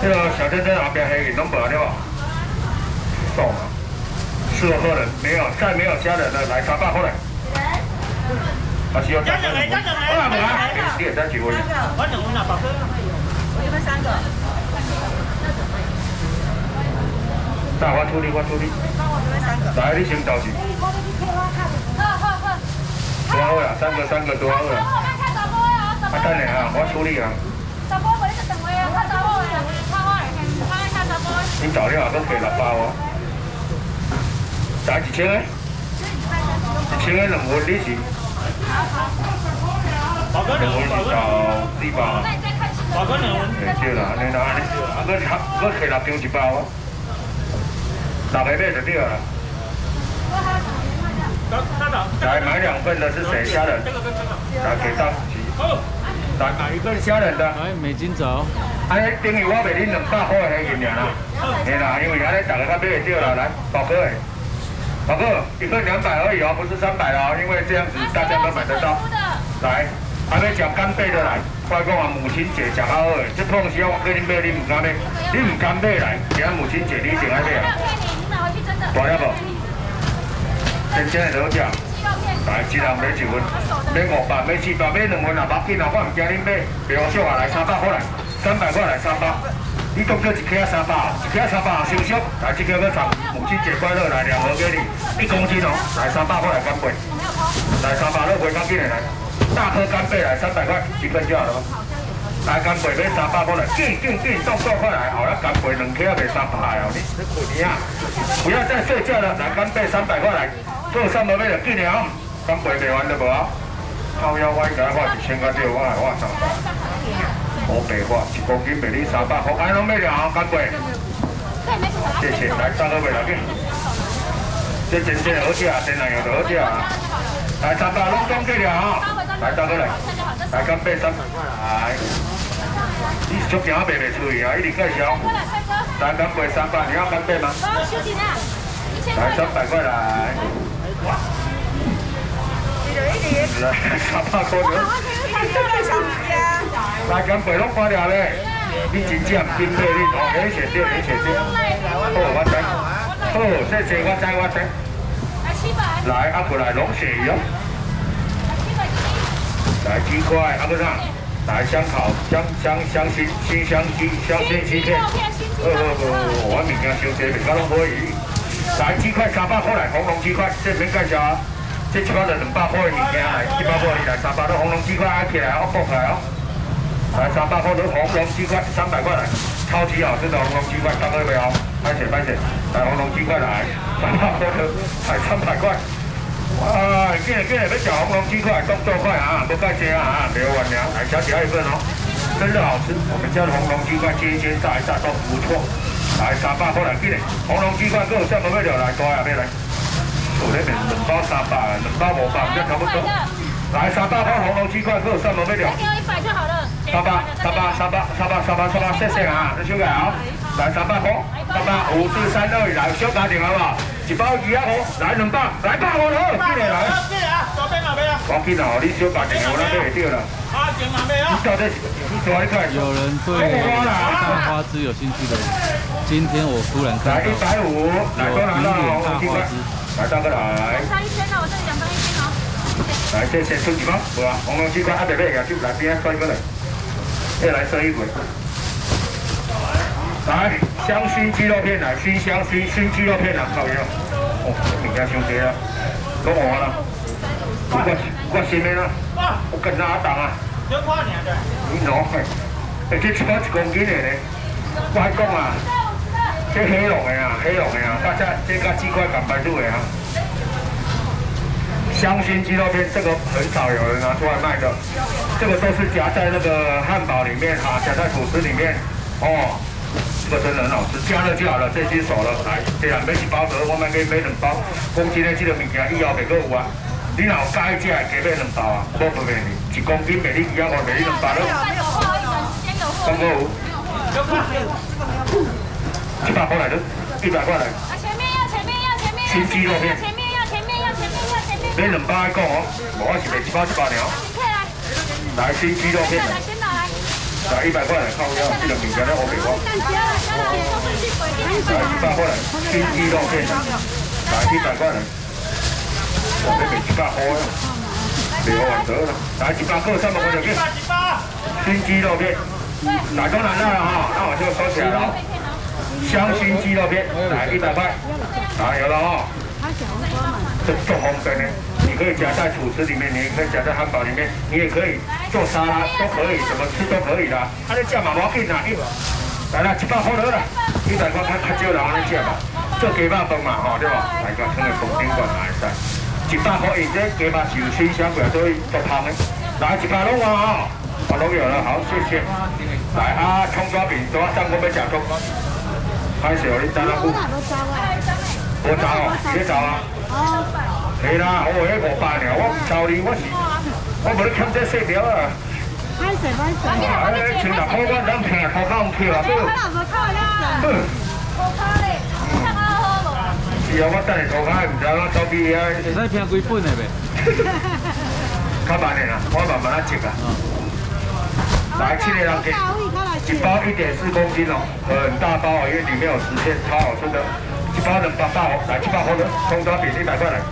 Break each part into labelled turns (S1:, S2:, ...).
S1: 这个小珍珍后边黑鱼拢无对吧？送了，适合客人，没有再没有家人的来300过来。啊，需要加两个，加两个，不啊，你也再几位？
S2: 我2碗啊，宝哥。我这边3个。
S1: 大我处理，我处理。
S2: 我这边3个。
S1: 来，你先着急。多好呀，3个多好呀。啊，等下啊，我处理啊。你早了啊，搁加6包啊？加1000个？1000个2份你是？
S2: 宝哥2份是到
S1: 2包。
S2: 宝哥2份。
S1: 对啦，安尼啦，安尼，啊，搁加6张1包啊，6个买就对了。来买2份的是谁？虾仁。来给到。来买1份虾仁的。
S3: 来，美金走。
S1: 安尼等于我卖恁200块的迄个尔啦。嘿啦，因为安尼大家较买会到啦。来，宝哥诶，宝哥，1份200而已哦，不是300哦，因为这样子大家都买得到。来，还没讲干贝的来，我讲啊，母亲节食较好诶，这碰时我叫恁买，你唔敢买，你唔敢买来，今母亲节你一定爱买啊。大了无？真正的好食。来，一人买1份，买500，买700，买2份也无紧啊，我唔惊恁买，袂好少啊，来300块来，300块来3包。你当叫1克300，1克300收缩，来这个要唱母亲节快乐来2盒给你，1公斤哦，来300块来干贝，来300都袂要紧的来，大颗干贝来300块，1份就好了吗？来干贝买300块来，紧，动作快来，好了干贝2克要卖300哦，你混啊！不要再睡觉了，来干贝300块来，做3盒买就紧了，干贝卖完就无啊？靠腰我应该花1000块对，我来花300。我白话1公斤卖你300块，安拢买了哦，干贝。谢谢，来3个卖来紧。这真正好食，真奶油就好食啊！来300拢总计了哦，来3个来，来干贝300块来。你是足惊卖袂出去啊？一直介绍。来干贝300，你要干贝吗？来300块来。来300块了。来干贝拢看了咧，你真正真买你哦，你选对，你选对。好，我知。好，谢谢，我知。来，啊过来龙鳕鱼哦。来鸡块，啊不是，来香烤香新鸡片。我物件伤多，袂讲拢可以。来鸡块300块来，红龙鸡块，这免介绍啊。这一包就200块的物件来，1包无你来300都红龙鸡块挨起来，我剥开哦。来300块都红龙鸡块300块来，超级好吃的红龙鸡块，3个没有？拍写，来红龙鸡块来，300块的，才300块。哇，今日要吃红龙鸡块，动作快啊，不盖煎啊，没有完了，来小姐1份哦，真的好吃。我们家的红龙鸡块煎一煎炸一炸都不错。来300块来，今日红龙鸡块各有3个要来，多呀，要来。我那边2包300啊，2包500，这差不多。来300块红龙鸡块各有3个要。
S4: 给我100就好了。
S1: 300，谢谢啊，你小姐好，来300块，300，5、4、3、2、1，来小家庭好不好？1包2啊好，来200，来100好了，进来来。
S2: 左边哪边啊？
S1: 我紧哦，你小家庭我那边会掉了。
S2: 啊，点哪边啊？
S1: 你到底你做一块？
S3: 有人对大花枝有兴趣的，今天我突然看到
S1: 来150，来都拿到红龙鸡块，来大哥来。
S4: 上1000了，我这里2张1000哦。
S1: 来，这先出几包，无啊，红龙鸡块还袂买个，就来边算过来。再来赊一回，来香熏鸡肉片来，熏鸡肉片来，靠腰，哦，物件伤多啊，讲完啦，我新的啦，我跟他打啊，
S2: 就看你的。
S1: 你喏，这1包1公斤的呢，我还讲啊，这黑龙的啊，大家这个鸡块敢摆入的啊。香熏鸡肉片这个很少有人拿出来卖的，这个都是夹在那个汉堡里面啊，夹在吐司里面哦，这个真的很好吃，加热就好了，这已经熟了。来，这样买1包的，我们可以买2包。公斤的这个物件以后袂搁有啊，你若有介意这加买2包啊，无不卖你，1公斤卖你2块，卖你2包了。刚刚有。100块来的，100块来。
S4: 前面要。
S1: 熏鸡肉片。
S4: 前面要。
S1: 买2包来讲哦，我是卖1包100了。来熏鸡肉片。
S4: 来，先拿来。
S1: 来100块来靠腰，这个物件咧我袂我。来100块来，新鸡肉片，来100块来，我这卖100块啊，袂好玩得啦。来100块300块就去，新鸡肉片，来都来了哈，那我就收起来了。香熏鸡肉片，来100块，来有了哈。这做方便呢，你可以夹在吐司里面，你也可以夹在汉堡里面，你也可以做沙拉，都可以，怎么吃都可以的。啊，你价嘛无要紧啦，来啦，100块了啦，100块较少人安尼食嘛，做鸡肉饭嘛吼，对无？来个放在房顶管嘛会使，100块因这鸡肉是有新鲜过，所以做汤的。来100弄啊哈，我弄有了，好，谢谢。来啊，葱抓饼，多3个要食葱。歹势哦，你等下久？无走哦，你走啊？哦。是啦，我迄500尔，我唔收你，我无咧欠这细条啊。歹势。啊，你千6块我咱平头壳唔扣啊，都。是啊，我等下涂骹唔知我走去啊。
S3: 会使拼几本的呗？
S1: 较慢的啦，我慢慢啊接啊。来，7个人给1包1.4公斤哦，很大包哦，因为里面有10片，超好吃的。1包能8包，来7包好的，葱抓饼100块来，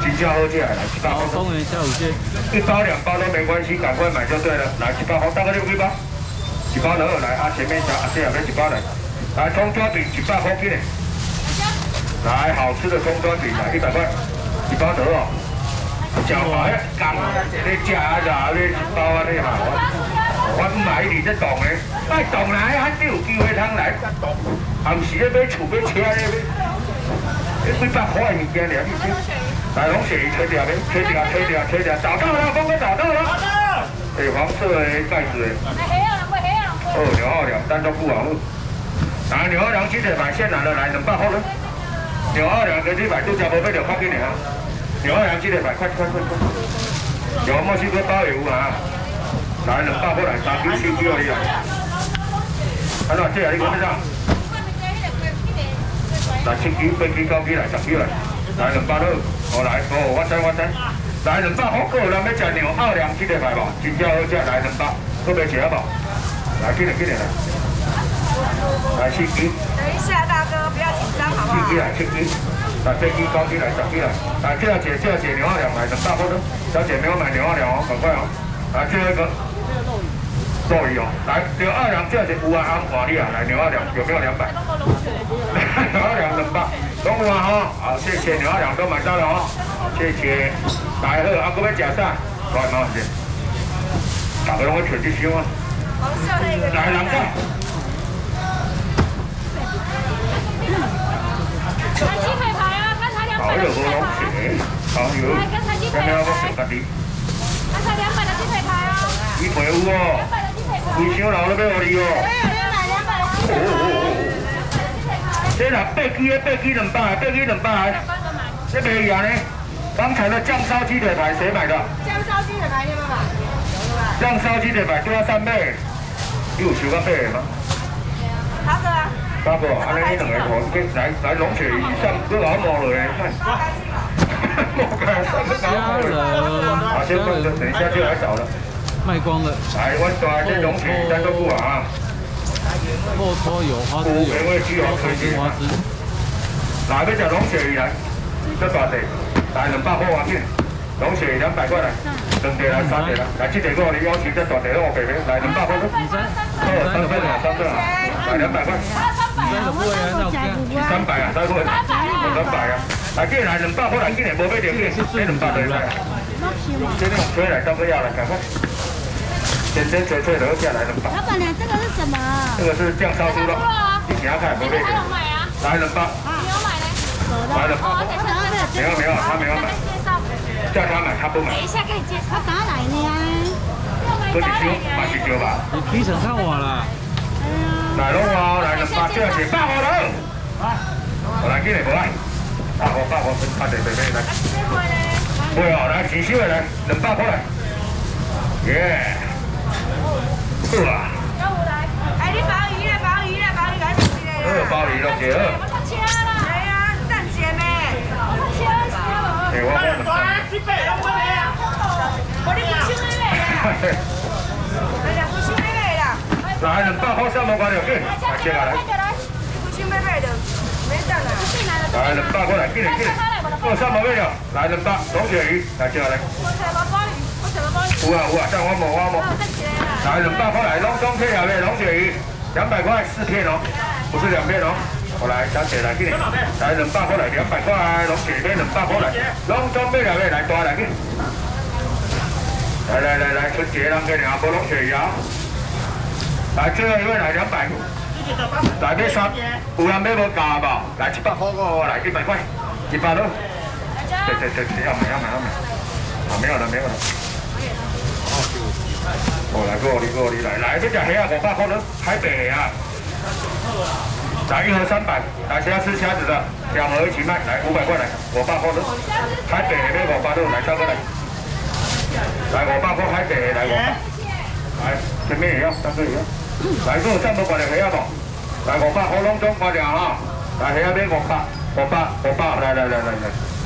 S1: 真正好吃来，7包好的。
S3: 公园下午见。
S1: 1包2包都没关系，赶快买就对了。来7包好，大概6几包？1包2来，啊前面小阿姐也要1包来，来葱抓饼100块给你。来好吃的葱抓饼来100块，1包2哦。脚排干，你食啊咋？你1包啊你哈？我唔买你这冻的，爱冻来，还你有机会通来，含时咧买厝买车咧买，你几百块的物件了，你先，来拢写吹掉没？吹掉，找到了，峰哥找到了，对，黄色的盖子的。哦，牛奥良，单独不网络。来牛奥良鸡腿排现拿了来200块了，牛奥良跟你买都加无买着快给你啊，牛奥良鸡腿排快，有墨西哥包也有啊。来200块来，3斤7斤而已啊！啊，那这样你讲咩啥？来7斤、8斤、9斤来，10斤来，来200块，我来，哦，我知，来200块，个人要食牛奥良鸡腿排无？真正好食，来200，搁袂食无？来，紧来，来4斤。
S5: 等一下，大哥，不要紧张，好不好？7斤来，7斤，来8斤、9斤来，10斤来，来这样姐牛奥良来200块的，小姐没有买牛奥良哦，赶快哦！来最后一个。肉鱼哦，来牛奥良这是有啊，安华丽啊，来牛奥良有没有200？牛奥良200，拢有啊哈，好谢谢牛奥良都买到了哦，谢谢。来好，啊，搁要食啥？来麻烦些，大家拢去找一箱啊。黄色那个。
S1: 来人家。
S4: 看鸡腿排啊，刚才200的鸡腿排。
S1: 好有。
S4: 来，刚才鸡腿排。刚才200的鸡腿排啊。
S1: 鸡腿有哦。规箱老了要互你哦。这若8支的8支200的，8支200的，这没赢呢。刚才的酱烧鸡腿排谁买的？
S5: 酱烧鸡腿排你有没有买？
S1: 酱烧鸡腿排对啊3倍，你有收到8个吗？
S5: 大哥啊。
S1: 大哥，安尼你2个来拢起以上，搁我摸落来看。摸开3个3个。好，先放着，等一下就来找了。
S3: 卖光了。
S1: 来，我带这龙起单都不啊。
S3: 后拖有花枝有，后拖是花枝。
S1: 来，要食龙起鱼来，这大地，来200块黄金，龙起200块来，2地来3地来，来这地我你邀请这大地让我北边来200块都。3分啊，3分啊，来200块。
S3: 你这个不会来到家
S1: ？300啊，3分，300啊。来，这来200块来，今年无买着去，这200就来。这种吹来当个要来，赶快。甜甜脆脆的，下来200。
S4: 老板娘，这个是什么？
S1: 这个是酱烧猪肉，你等下看没没？来200。
S4: 你有买嘞？
S1: 来200。没有，他没有买。叫他买，他不买。
S4: 等一下给你介绍。他哪来的呀？
S1: 这是烧，嘛是烧吧？
S3: 你提成看我啦。
S1: 来拢哦，来200，这是100块了。我来给你无来，100块，快点来。会哦，来钱收来，200块来。耶。好啊！
S5: 哎，你鲍鱼咧，来吃咧。
S1: 鲍鱼咯，姐好。
S5: 哎呀，蛋姐咩？
S1: 哎，我
S5: 我你不收你嘞？哎呀，不收你嘞啦！
S1: 来200块3毛块了，给，来接下来。
S4: 去买买的，没等啊。
S1: 来200块来，进来进来。2、3毛块了，来200，龙鳕鱼，来接下来。有啊有啊，像我冇。来200块来，龙中配料的龙鳕鱼，200块4片哦，不是2片哦。我来，小姐来，进来。来200块来，200块龙鳕鱼200块来，龙中配料的来大来去。来，春节人给两波龙鳕鱼啊！来，最后一位来200。来买3，有人买无价无？来100块我来100块，100了。对，要买。啊，没有了。哦，来过你来，这只虾啊500块了，海北虾啊。来1盒300，来谁要吃虾子的，2盒一起卖，来500块来，500块了。海北买500了，来3个来。来500块海北来500，来前面也要，3个也要。来个3毛块的虾无？来500块拢总块了哈，来虾买500，来，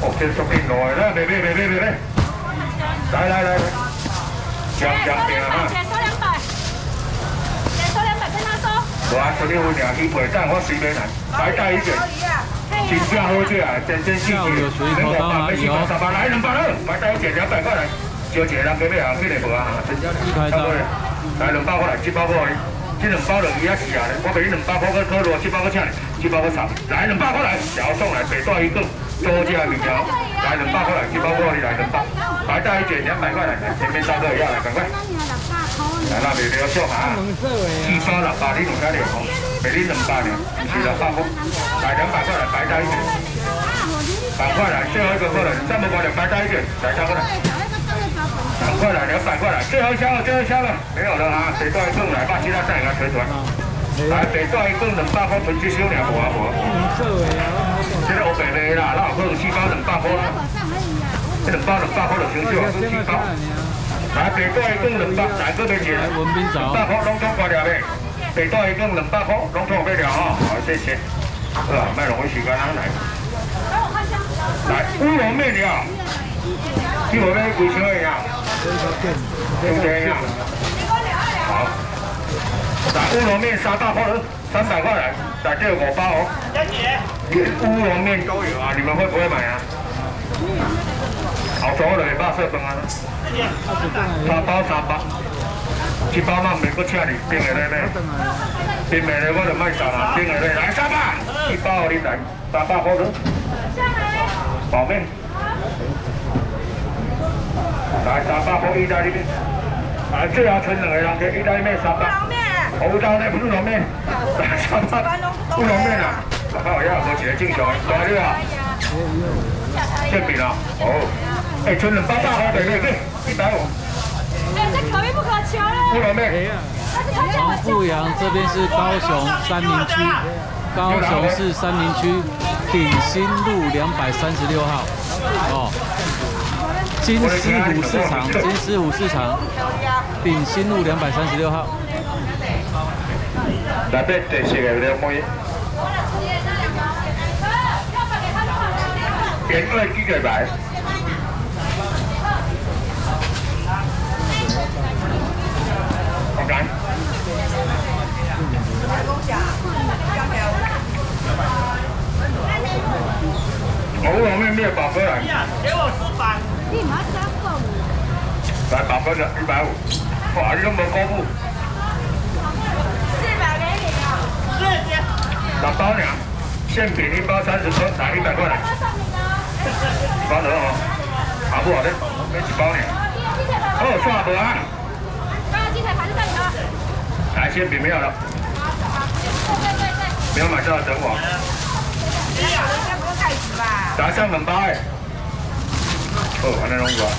S1: 哦，这足紧落来，来，买，来，将平啊哈。我昨天我俩去陪站，我随便来，白带一卷，真正好吃啊，真细致，没500，没400，来200了，白带一卷200块来，招一个人给买啊，去来无啊，差不多嘞，来200块来，700块。这2包就伊啊是啊，我俾你200块个可乐，7包个请，7包个炒，来200块来，小送来，北带一个，多只面条，来200块来，7包块你来200，白带一卷200块来，前面3个也要来，赶快。来啦，袂了少哈，7包600你弄下了吼，俾你200呢，不是600块，来200块来，白带一卷，100块来，最后一个过来，3毛块来，白带一卷，来3个来。200块来，200块来，最后一箱了，没有了啊！北带一份来，把其他再给它推出来。来，北带一份200块，纯去收2无。这个黑白的啦，那有可能4包200块啦。这2包200块就少少，是4包。来，北带一份200，来这边钱，200块拢总挂了呗。北带一份200块，拢总买了哈，好谢谢。啊，卖浪费时间啊来。来，乌龙面了。这我们几千块呀？对不对呀？好，来乌龙面3大块，300块来，来这5包哦。乌龙面都有啊，你们会不会买啊？好熟了，也怕色崩啊。3包，7包嘛，每个请你冰的嘞咩？冰的嘞我就卖啥啦，冰的嘞来300，1包你来300块了。包面。来300块意大利面，来最后剩2个人给意大利面300。乌龙面不是龙面，来300。乌龙面啊，我要喝起来正常的，大料啊，馅饼啊，哦，剩200块对不对？150。
S4: 这可遇不可求了。
S1: 乌龙面。
S3: 黄富阳这边是高雄三民区，高雄市三民区鼎新路236号，哦。金狮虎市场，鼎新路236号。
S1: 来边第4个两妹，点对几个来？好干。乌龙面面宝哥来。
S2: 给我400。
S1: 来8分的150，哇，你都没公布。
S4: 400给你啊。
S1: 2包呢，馅饼1包30颗，来100块来。包了哦，好不好的？没1包呢。哦，算不啊？来，馅饼没有了。没有买到等我。来上2包哎。哦，安尼拢有啊。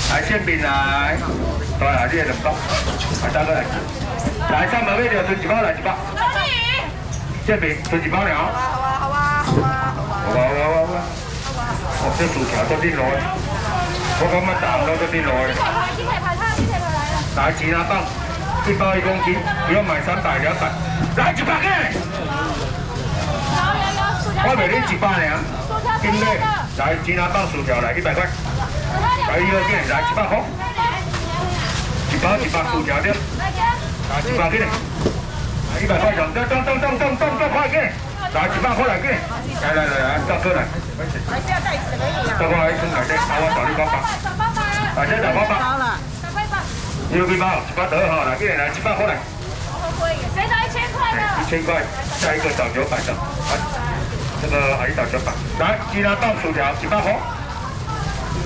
S1: 来馅饼来，对啊，你2包，来3个来。来3包买着，剩1包来1包。馅饼剩1包了。好啊。哦，这薯条都滴落，我感觉大都滴落。来鸡蛋棒，1包1公斤，不用买300、200，来100个。我卖你100呢，今日来鸡蛋棒薯条来100块，来1个件来700块，1包100薯条对。
S5: 来100斤的，100块钱，动快点，来100块来给，来，大哥来，
S4: 还是要袋子的可以啊。
S5: 大哥来剩来这，我找你帮忙，来这打包吧，6个包，100得哈，来给来100块来。
S4: 谁找1000块的
S5: ？1000块，下一个找900的，这个阿姨找900，来鸡蛋棒薯条100块。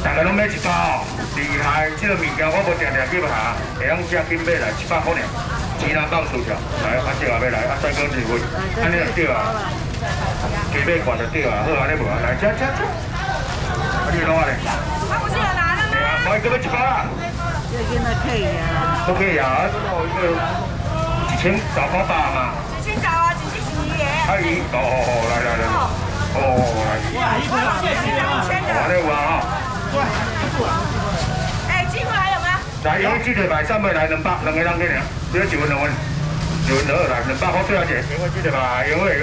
S5: 大家拢买100哦，厉害！这个物件我无定去买下，会用正经买来100块尔。鸡蛋棒薯条，来，阿姐也要来，阿再讲2份，安尼就对啊。加买罐就对啊，好安尼无啊，来吃。啊，你弄啊咧？
S4: 他不是有拿了吗？
S5: 我一个要1包啦。
S6: 要跟他可以啊。
S5: 都可以啊，这个一个1000找包吧嘛。
S4: 几斤找啊？几斤洗耶？
S5: 阿姨，来，来。
S2: 哇，一盆谢谢啊！
S5: 安尼有啊哈。
S4: 哎，鸡块还有吗？
S5: 来，因为鸡腿排3份来200，2个人给你，只有1份2份，1份2来200块对啊姐，因为鸡腿排原味，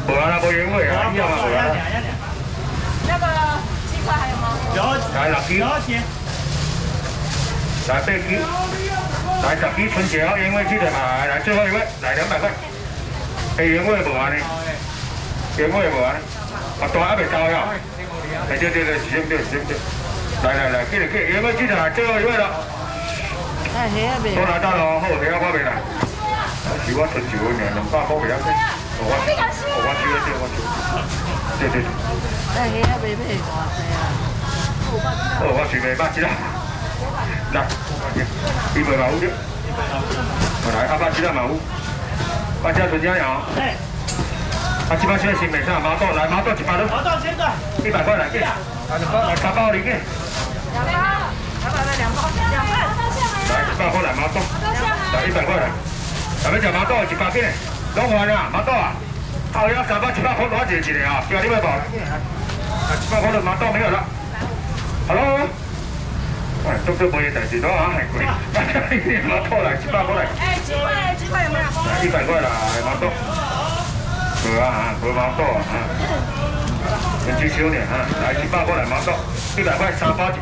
S5: 无啊，无原味啊，一样啊，无啊。
S4: 那个鸡块还有吗？
S5: 来6支，来8支，来10支春节哦，原味鸡腿排，来最后一位，来200块，原味无啊呢，原味无啊，大还未到呀。对，行对，来，给，原味鸡腿排最后一位了。
S6: 哎，黑啊未？
S5: 都来到了哦，好，等下我未来。是我春节尔，200块袂晓得。我对。
S6: 哎，黑啊未买偌济啊？
S5: 好，我随便100只啦。来，2份嘛有着。来，100只啦嘛有。100只春节了。这摆现在新美上毛豆，来毛豆100了。
S2: 毛豆1000个
S5: ，100块来给。来3包里面。
S4: 2包，2包2份。
S5: 来100块来毛豆，来100块来。咱们吃毛豆100斤，拢完啦，毛豆啊。好呀，3包100块多几个啊？叫你们包。100块的毛豆没有了。Hello。哎，做这没代志，都还贵。毛豆来100块来。
S4: 哎，鸡块有没有？
S5: 来100块啦，毛豆。无啊，无毛豆啊。人之少年啊，来100块来毛豆，100块3包100。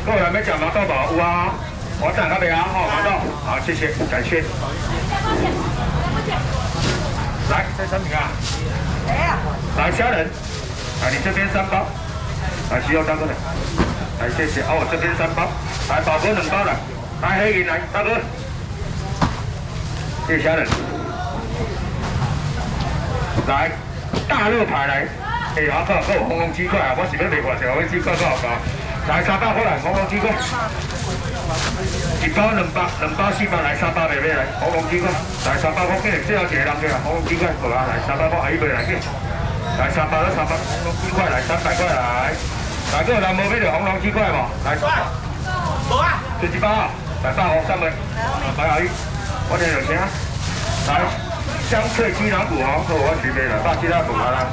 S5: 各位要吃毛豆包有啊？我等下未啊，毛豆，好，谢谢，感谢。来，这产品啊。
S4: 谁呀？
S5: 来虾仁，来你这边3包，来需要大哥的，来谢谢，我这边3包，来宝哥2包来，来黑银来，大哥，谢谢虾仁，来大肉排来，阿哥还有红龙鸡块啊，我是要卖偌济，我鸡块够好高，来300块来，红龙鸡块。1包2包，2包4包来3包袂买来，红龙鸡块来300块给，最后一个人给啦，红龙鸡块好啊，来300块阿姨买来给，来3包了3包，红龙鸡块来300块来，来个人无买着红龙鸡块无？来，
S2: 无啊，
S5: 就1包啊，来100块3份，来阿姨，我听着声，来香脆鸡软骨哦，好我随便啦，100只啦，无啊啦，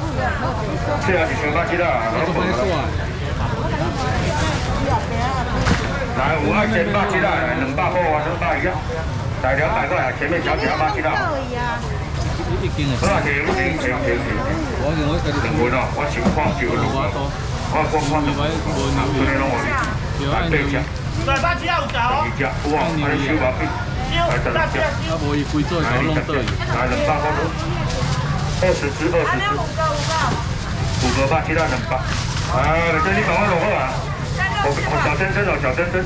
S5: 最后1,800只啦，
S3: 这么帅。
S5: 来，有爱1,800只啦，来200块啊，200一样，来200块啊，前面小姐100只啦。
S3: 已经
S5: 好啦，停。
S3: 我认为家己
S5: 2份哦，我先看就2份，我看这个拢我来8只
S2: ，100只要有找哦。
S5: ，2只，哇，还有小毛病，来等1只，
S3: 啊无伊规做搞弄倒去。
S5: 来200块多，20只，5个8只啦200，啊，这你帮我弄好啊。我小珍珍哦，小珍珍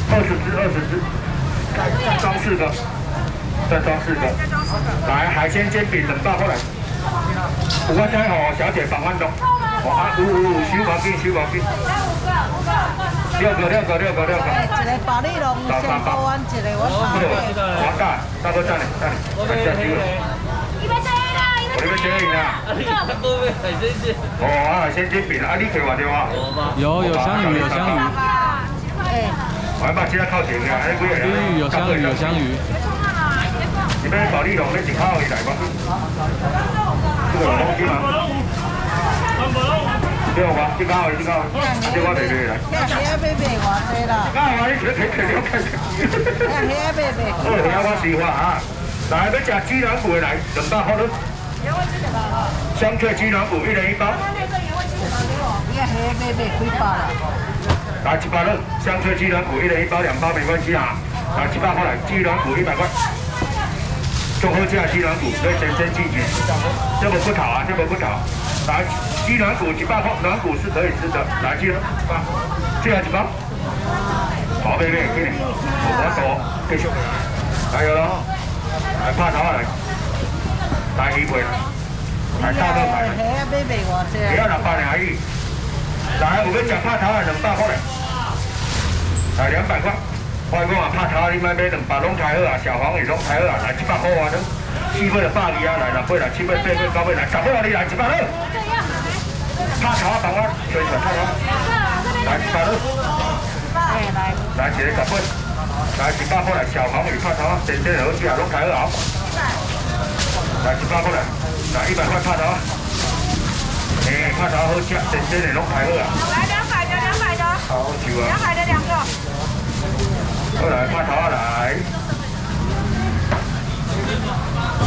S5: ，20只，再装4个，来海鲜煎饼200块来，有我知吼，小姐帮我弄，有，收毛巾，6个，
S6: 一个保利龙先包完一个，我包
S5: 我大哥等你，来下去了。我那边接应啦。海鲜煎饼啊，你给我电话。
S3: 有香鱼。
S6: 哎，
S5: 我要把其他靠前的，还有
S3: 香鱼有香鱼。
S5: 你边保利龙那几号一来吧？这个有东西吗？对吧？这个好，这个对来。
S6: 遐虾买偌济啦？
S5: 刚好你这可了解。
S6: 遐虾买。
S5: 好，等下我示范啊！来，要吃鸡软骨的来，200块多。香脆鸡软骨1人1包。
S6: 遐虾买几包啦？
S5: 来100了，香脆鸡软骨1人1包，2包没关系啊。来100块来，鸡软骨100块。
S1: 做好价鸡软骨，所以全身季节，这么不讨啊，这么不讨。来，鸡软骨100块，软骨是可以吃的。来，鸡软骨这样1包。好，妹妹，给你，我多，继续。还有咯，来拍头来，来鱼皮，来大个牌。
S6: 虾啊，买卖偌济
S1: 不要600而已。来，有要吃拍头的200块嘞，来200块。我讲啊，拍头你莫买200，拢太好啊，小黄鱼拢太好啊，来100块啊，都4尾就120啊，来6尾来7尾8尾9尾来10尾啊，你来100了。拍头啊，帮我吹一下拍头，来100了。来一个10尾，来100块来小黄鱼拍头啊，真正好吃啊，拢太好啊。来100块来，来100块拍头啊。拍头好吃，真正的拢太好啊。
S4: 来200的，
S1: 好笑啊。
S4: 200的2个。
S1: 好来，拍头啊来！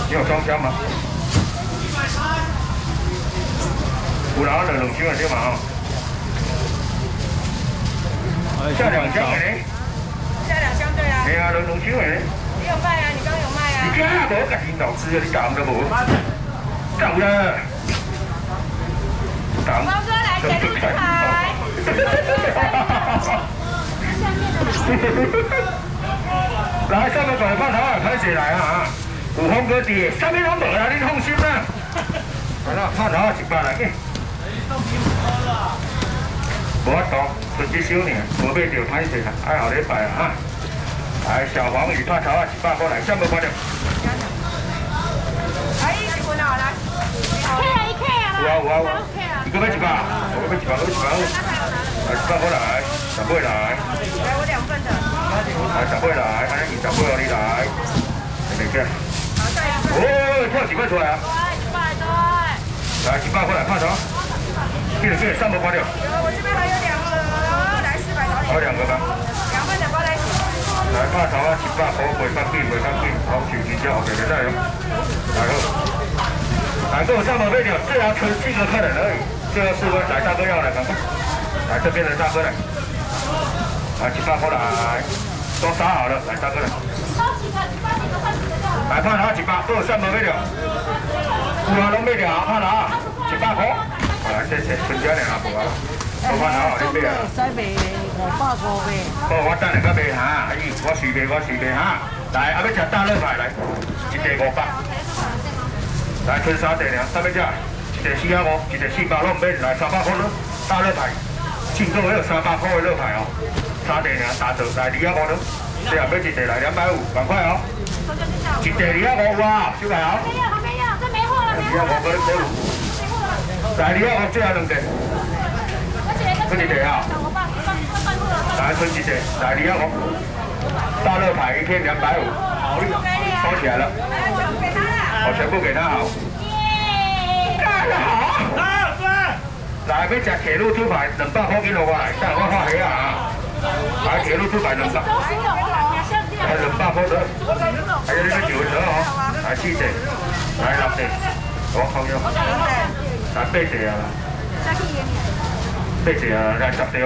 S1: 你有装箱吗？有啦，就2箱的对嘛吼。下2箱的呢？
S4: 下2箱对啊。
S1: 嘿啊，就2箱的呢。
S4: 你有卖啊？你刚有卖啊？
S1: 你家无家己老师啊？你讲都无。干有啦。
S4: 王哥来给路牌。
S1: 来，上面摆拍头啊，开始来啊！有风哥伫，上面拢无啦，你放心啦。好啦，拍头啊100来嘅。无法度，剩一箱尔，无买着歹势啦，爱后礼拜啊哈。来，小黄鱼拍头啊100块来，啥无看到？
S4: 哎，1份哦，来。1K 啊，
S1: 有啊，你搁要100？我要100，我要100。来100块来，10尾来。
S4: 来我2份的。
S1: 来10尾来，安尼20尾哦，你来，没见？哦，跳几块出来啊？来100块来，拍头。给3无看到。
S4: 有，我这边还有2个，来400多。
S1: 还有2个吗
S4: ？2份的包在一起。
S1: 来拍头啊，100块，袂较紧，袂较紧，好手真正后面袂使哦。来好，来跟我上门买掉，最后存4个客人而已，最后4位，来大哥要来，赶快，来这边的大哥来，来100块来。 都杀好了，来大哥来。来拍头100，都有3毛买了。有啊，拢买了，拍头100块。来，谢谢，全家人也无啊。我拍头你买啊。
S6: 使卖550卖。
S1: 好，我等下甲卖哈，阿姨，我随卖哈。来，要吃大热排来，一地500。来，剩3地尔，啥要吃？一地450，一地400拢唔买，来300块咯，大热排。进口还有300块的热排哦。 3地尔打折来250咯，这样要一地来250，赶快哦！一地250哇，小朋友。
S4: 还没有，这没货了，没货了。
S1: 来250，这样2地。分一地啊！来分一地，来250。大热排1片250，好利，收起来了。我全部给他好。干得好！来，要吃铁路猪排200块给我来，等我画虾啊！ 来，铁路200人上，来200块的，还有那个9折哦，来7地，来6地，我靠哟，来8地啊，8地啊，来10地。